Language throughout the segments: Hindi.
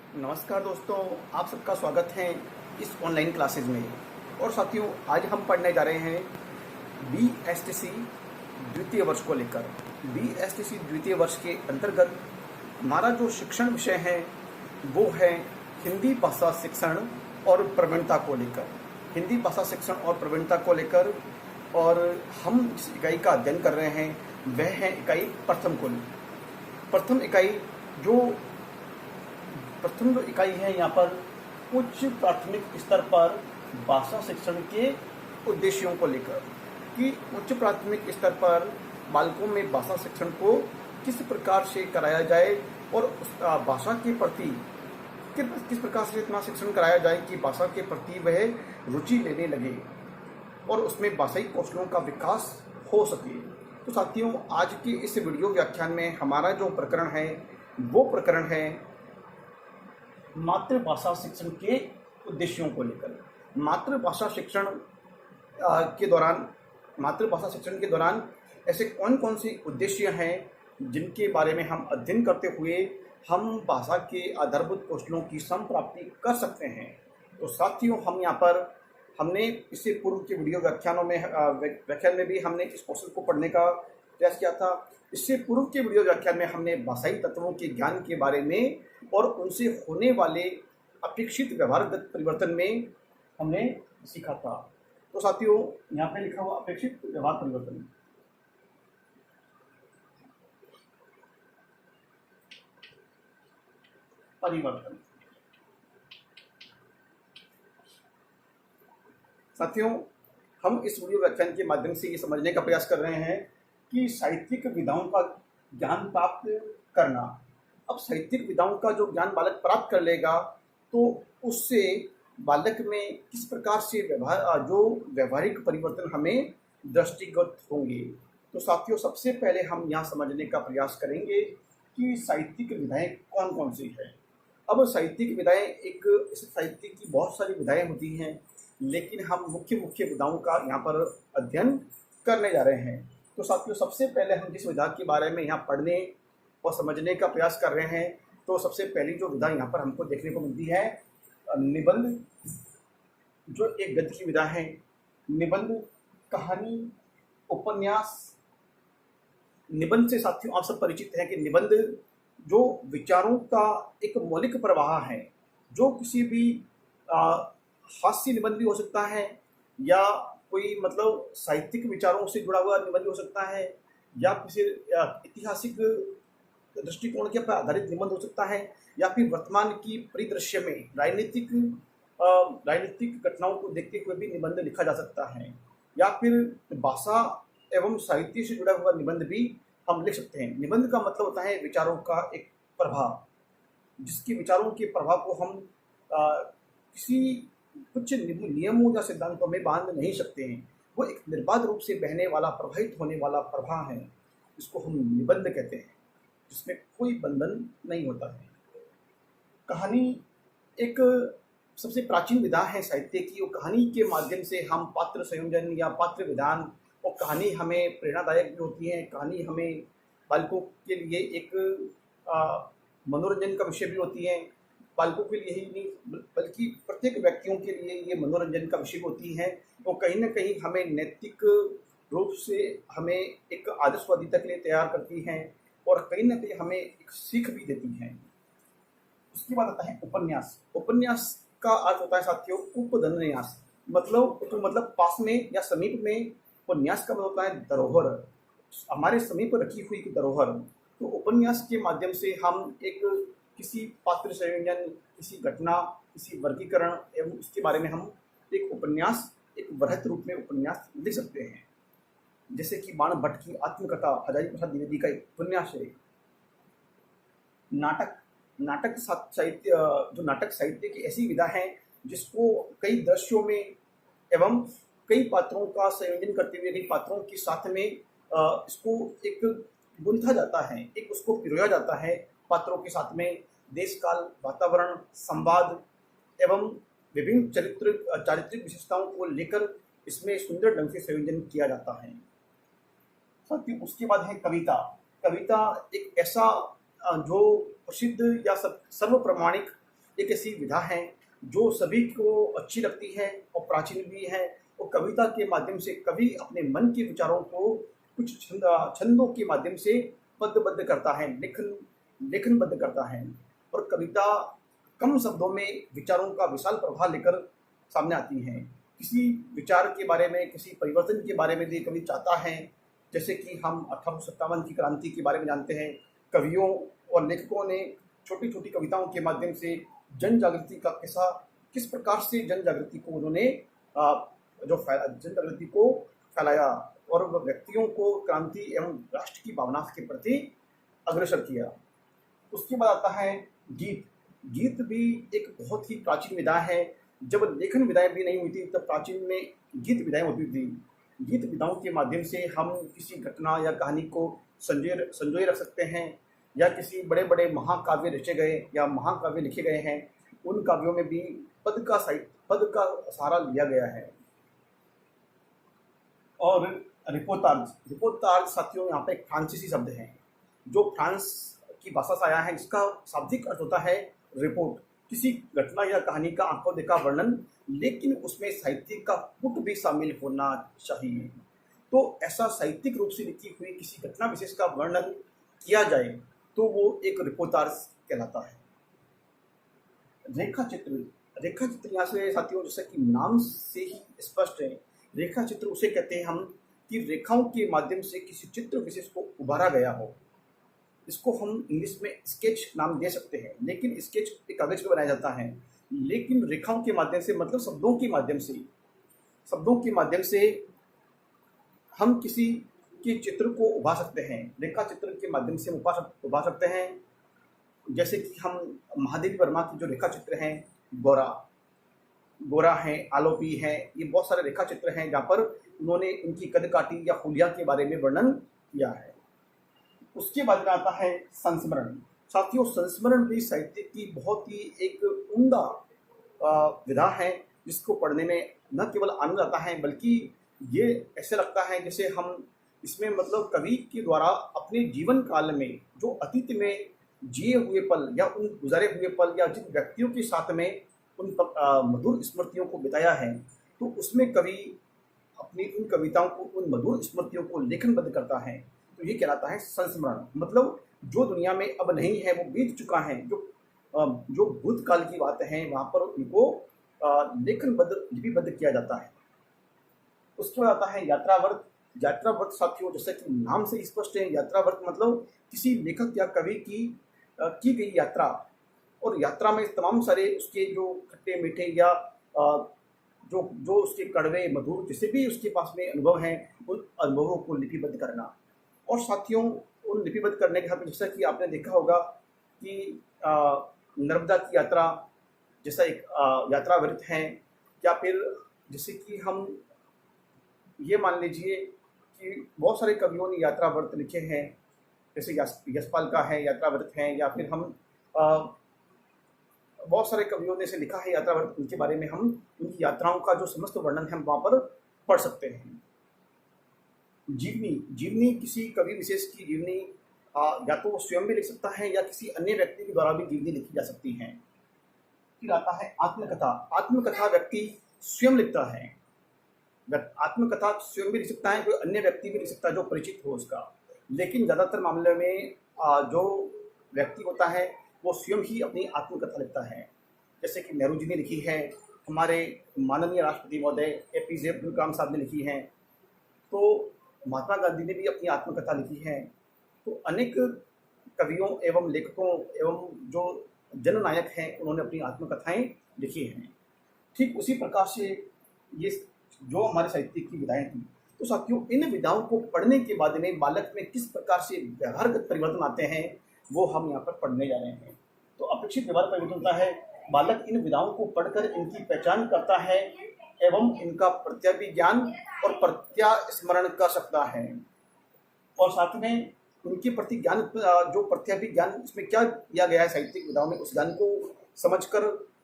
नमस्कार दोस्तों, आप सबका स्वागत है इस ऑनलाइन क्लासेज में। और साथियों, आज हम पढ़ने जा रहे हैं बीएसटीसी द्वितीय वर्ष को लेकर। बीएसटीसी द्वितीय वर्ष के अंतर्गत हमारा जो शिक्षण विषय है वो है हिंदी भाषा शिक्षण और प्रवीणता को लेकर। हिंदी भाषा शिक्षण और प्रवीणता को लेकर और हम जिस इकाई का अध्ययन कर रहे हैं वह है इकाई प्रथम को। प्रथम जो इकाई है यहाँ पर उच्च प्राथमिक स्तर पर भाषा शिक्षण के उद्देश्यों को लेकर कि उच्च प्राथमिक स्तर पर बालकों में भाषा शिक्षण को किस प्रकार से कराया जाए और उस भाषा के प्रति किस प्रकार से इतना शिक्षण कराया जाए कि भाषा के प्रति वह रुचि लेने लगे और उसमें भाषाई कौशलों का विकास हो सके। तो साथियों, आज के इस वीडियो व्याख्यान में हमारा जो प्रकरण है वो प्रकरण है मातृभाषा शिक्षण के उद्देश्यों को लेकर। मातृभाषा शिक्षण के दौरान ऐसे कौन कौन से उद्देश्य हैं जिनके बारे में हम अध्ययन करते हुए हम भाषा के आधारभूत कौशलों की संप्राप्ति कर सकते हैं। तो साथियों, हमने इससे पूर्व के वीडियो व्याख्यान में भी हमने इस कौशल को पढ़ने का प्रयास किया था। इससे पूर्व के वीडियो व्याख्यान में हमने भाषाई तत्वों के ज्ञान के बारे में और उनसे होने वाले अपेक्षित व्यवहारगत परिवर्तन में हमने सीखा था। तो साथियों, यहाँ पे लिखा हुआ अपेक्षित व्यवहार परिवर्तन। साथियों, हम इस वीडियो व्याख्यान के माध्यम से ये समझने का प्रयास कर रहे हैं कि साहित्यिक विधाओं का ज्ञान प्राप्त करना। अब साहित्यिक विधाओं का जो ज्ञान बालक प्राप्त कर लेगा तो उससे बालक में किस प्रकार से व्यवहारिक परिवर्तन हमें दृष्टिगत होंगे। तो साथियों, सबसे पहले हम यहाँ समझने का प्रयास करेंगे कि साहित्यिक विधाएं कौन कौन सी है। अब साहित्यिक विधाएं साहित्य की बहुत सारी विधाएं होती हैं, लेकिन हम मुख्य विधाओं का यहाँ पर अध्ययन करने जा रहे हैं। तो साथियों, सबसे पहले हम जिस विधा के बारे में यहाँ पढ़ने और समझने का प्रयास कर रहे हैं, तो सबसे पहली जो विधा यहाँ पर हमको देखने को मिलती है निबंध, जो एक गद्य की विधा है। निबंध, कहानी, उपन्यास। निबंध से साथियों आप सब परिचित हैं कि निबंध जो विचारों का एक मौलिक प्रवाह है, जो किसी भी हास्य निबंध भी हो सकता है या कोई साहित्यिक विचारों से जुड़ा हुआ निबंध हो सकता है या किसी ऐतिहासिक दृष्टिकोण के पर आधारित निबंध हो सकता है या फिर वर्तमान की परिदृश्य में राजनीतिक घटनाओं को देखते हुए भी निबंध लिखा जा सकता है या फिर भाषा एवं साहित्य से जुड़ा हुआ निबंध भी हम लिख सकते हैं। निबंध का मतलब होता है विचारों का एक प्रभाव, जिसके विचारों के प्रभाव को हम कुछ नियमों या सिद्धांतों में बांध नहीं सकते हैं। वो एक निर्बाध रूप से बहने वाला, प्रवाहित होने वाला प्रवाह है, इसको हम निबंध कहते हैं, जिसमें कोई बंधन नहीं होता है। कहानी एक सबसे प्राचीन विधा है साहित्य की। और कहानी के माध्यम से हम पात्र संयोजन या पात्र विधान, और कहानी हमें प्रेरणादायक भी होती है। कहानी हमें बालकों के लिए एक मनोरंजन का विषय भी होती है। बालकों के लिए ही नहीं बल्कि प्रत्येक व्यक्तियों के लिए ये मनोरंजन का विषय होती है। तो कहीं ना कहीं हमें नैतिक रूप से हमें एक आदर्शवादिता के लिए तैयार करती हैं और कहीं ना कहीं हमें एक सीख भी देती हैं। उसके बाद आता है उपन्यास। उपन्यास का अर्थ होता है साथियों उपधन्यास, मतलब पास में या समीप में। उपन्यास का मतलब होता है धरोहर, हमारे समीप रखी हुई धरोहर। तो उपन्यास के माध्यम से हम किसी पात्र संयोजन, किसी घटना, किसी वर्गीकरण एवं उसके बारे में हम एक वृहत रूप में उपन्यास लिख सकते हैं। जैसे कि बाण भट्ट की आत्मकथा हजारी प्रसाद द्विवेदी का एक उपन्यास है। नाटक साहित्य की ऐसी विधा है जिसको कई दृश्यों में एवं कई पात्रों का संयोजन करते हुए, कई पात्रों के साथ में इसको एक गुंथा जाता है, एक उसको पिरोया जाता है पात्रों के साथ में। देश काल, वातावरण, संवाद एवं विभिन्न चारित्रिक विशेषताओं को लेकर इसमें सुंदर ढंग से संयोजन किया जाता है। साथ ही उसके बाद है कविता। कविता एक ऐसा जो प्रसिद्ध या सर्व प्रमाणिक एक ऐसी विधा है जो सभी को अच्छी लगती है और प्राचीन भी है, और कविता के माध्यम से कवि अपने मन के विचारों को कुछ छंदों के माध्यम से पदबद्ध करता है, लेखनबद्ध करता है। और कविता कम शब्दों में विचारों का विशाल प्रभाव लेकर सामने आती हैं। किसी विचार के बारे में, किसी परिवर्तन के बारे में यदि कवि चाहता है, जैसे कि हम 1857 की क्रांति के बारे में जानते हैं, कवियों और लेखकों ने छोटी छोटी कविताओं के माध्यम से जन जागृति का किस प्रकार से जन जागृति को उन्होंने जन जागृति को फैलाया और व्यक्तियों को क्रांति एवं राष्ट्र की भावना के प्रति अग्रसर किया। उसके बाद आता है गीत। गीत भी एक बहुत ही प्राचीन विधा है। जब लेखन विधाएं भी नहीं हुई थी तब प्राचीन में गीत विधाएं होती थी। गीत विधाओं के माध्यम से हम किसी घटना या कहानी को संजोए रख सकते हैं, या किसी बड़े बड़े महाकाव्य रचे गए या महाकाव्य लिखे गए हैं, उन काव्यों में भी पद का सहारा लिया गया है। और रिपोर्टार्ज साथियों यहाँ पे एक फ्रांसीसी शब्द है जो फ्रांस की भाषा से आया है, जिसका शाब्दिक अर्थ होता है रिपोर्ट, किसी घटना या कहानी का आंखों देखा वर्णन, लेकिन उसमें साहित्य का पुट भी शामिल होना चाहिए। तो ऐसा साहित्यिक रूप से लिखी हुई किसी घटना विशेष का वर्णन किया जाए तो वो एक रिपोर्टार्ज कहलाता है। रेखा चित्र यहाँ से साथियों, जैसा कि नाम से ही स्पष्ट है, रेखा चित्र उसे कहते हैं हम कि रेखाओं के माध्यम से किसी चित्र विशेष को उभारा गया हो। इसको हम इंग्लिश में स्केच नाम दे सकते हैं, लेकिन स्केच एक कागज पर बनाया जाता है, लेकिन रेखाओं के माध्यम से मतलब शब्दों के माध्यम से हम किसी के चित्र को उभार सकते हैं। रेखा चित्र के माध्यम से हम उभार सकते हैं। जैसे कि हम महादेवी वर्मा की जो रेखा चित्र हैं, गोरा है, आलोपी है, ये बहुत सारे रेखा चित्र हैं जहाँ पर उन्होंने उनकी कदकाठी या हुलिया के बारे में वर्णन किया है। उसके बाद में आता है संस्मरण। साथियों, संस्मरण भी साहित्य की बहुत ही एक उम्दा विधा है, जिसको पढ़ने में न केवल आनंद आता है बल्कि ये ऐसे लगता है जैसे हम इसमें मतलब कवि के द्वारा अपने जीवन काल में जो अतीत में जिए हुए पल या उन गुजरे हुए पल या जिन व्यक्तियों के साथ में उन मधुर स्मृतियों को बिताया है, तो उसमें कवि अपनी उन कविताओं को, उन मधुर स्मृतियों को लेखनबद्ध करता है। तो ये कहलाता है संस्मरण। मतलब जो दुनिया में अब नहीं है, वो बीत चुका है, जो भूतकाल की बातें हैं वहाँ पर उनको लेखनबद्ध, लिपिबद्ध किया जाता है। उसके बाद आता है यात्रावर्त। साथियों, जैसा कि नाम से स्पष्ट है, यात्रावर्त मतलब किसी लेखक या कवि की गई यात्रा, और यात्रा में तमाम सारे उसके जो खट्टे मीठे या जो उसके कड़वे मधुर जैसे भी उसके पास में अनुभव हैं, उन अनुभवों को लिपिबद्ध करना। और साथियों, उन लिपिबद्ध करने के साथ जैसा कि आपने देखा होगा कि नर्मदा की यात्रा जैसा एक यात्रावृत्त है, या फिर जैसे कि हम ये मान लीजिए कि बहुत सारे कवियों ने यात्रावृत्त लिखे हैं, जैसे यशपाल का है यात्रावृत्त है, या फिर हम बहुत सारे कवियों ने इसे लिखा है यात्रावृत्त, उनके बारे में हम उनकी यात्राओं का जो समस्त वर्णन है हम वहाँ पर पढ़ सकते हैं। जीवनी किसी कवि विशेष की जीवनी या तो वो स्वयं भी लिख सकता है या किसी अन्य व्यक्ति के द्वारा भी जीवनी लिखी जा सकती है। फिर आता है आत्मकथा व्यक्ति स्वयं लिखता है। आत्मकथा स्वयं भी लिख सकता है, कोई अन्य व्यक्ति भी लिख सकता है जो परिचित हो उसका, लेकिन ज़्यादातर मामले में जो व्यक्ति होता है वो स्वयं ही अपनी आत्मकथा लिखता है। जैसे कि नेहरू जी ने लिखी है, हमारे माननीय राष्ट्रपति महोदय APJ अब्दुल कलाम साहब ने लिखी है, तो महात्मा गांधी ने भी अपनी आत्मकथा लिखी है। तो अनेक कवियों एवं लेखकों एवं जो जननायक हैं उन्होंने अपनी आत्मकथाएं लिखी हैं। ठीक उसी प्रकार से ये जो हमारे साहित्य की विधाएं थी, तो साथियों इन विधाओं को पढ़ने के बाद में बालक में किस प्रकार से व्यवहारगत परिवर्तन आते हैं वो हम यहाँ पर पढ़ने जा रहे हैं। तो अपेक्षित व्यवहार परिवर्तन होता है, बालक इन विधाओं को पढ़कर इनकी पहचान करता है एवं इनका प्रत्याभिज्ञान और प्रत्यास्मरण कर सकता है, और साथ में उनके प्रति ज्ञान, जो प्रत्याभिज्ञान इसमें क्या दिया गया है साहित्यिक विधाओं में, उस ज्ञान को समझकर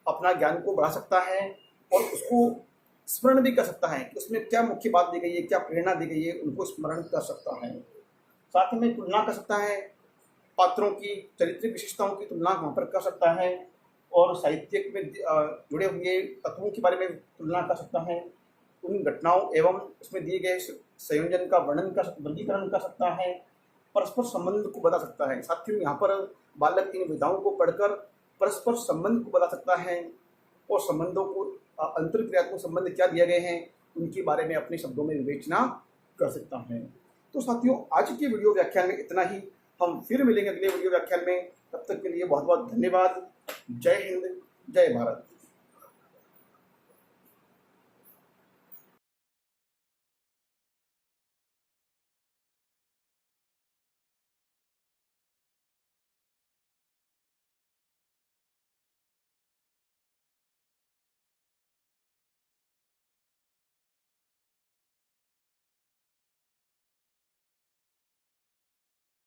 अपना ज्ञान को बढ़ा सकता है और उसको स्मरण भी कर सकता है कि उसमें क्या मुख्य बात दी गई है, क्या प्रेरणा दी गई है, उनको स्मरण कर सकता है। साथ में तुलना कर सकता है, पात्रों की चरित्रिक विशेषताओं की तुलना वहाँ पर कर सकता है, और साहित्यिक में जुड़े हुए तत्वों के बारे में तुलना कर सकता है, उन घटनाओं एवं उसमें दिए गए संयोजन का वर्गीकरण कर सकता है, परस्पर संबंध को बता सकता है। साथियों, यहाँ पर बालक इन विधाओं को पढ़कर परस्पर संबंध को बता सकता है और संबंधों को अंतरक्रियात्मक संबंध क्या दिए गए हैं उनके बारे में अपने शब्दों में विवेचना कर सकता है। तो साथियों, आज के वीडियो व्याख्यान में इतना ही। हम फिर मिलेंगे अगले वीडियो व्याख्यान में। तब तक के लिए बहुत बहुत धन्यवाद। जय हिंद, जय भारत।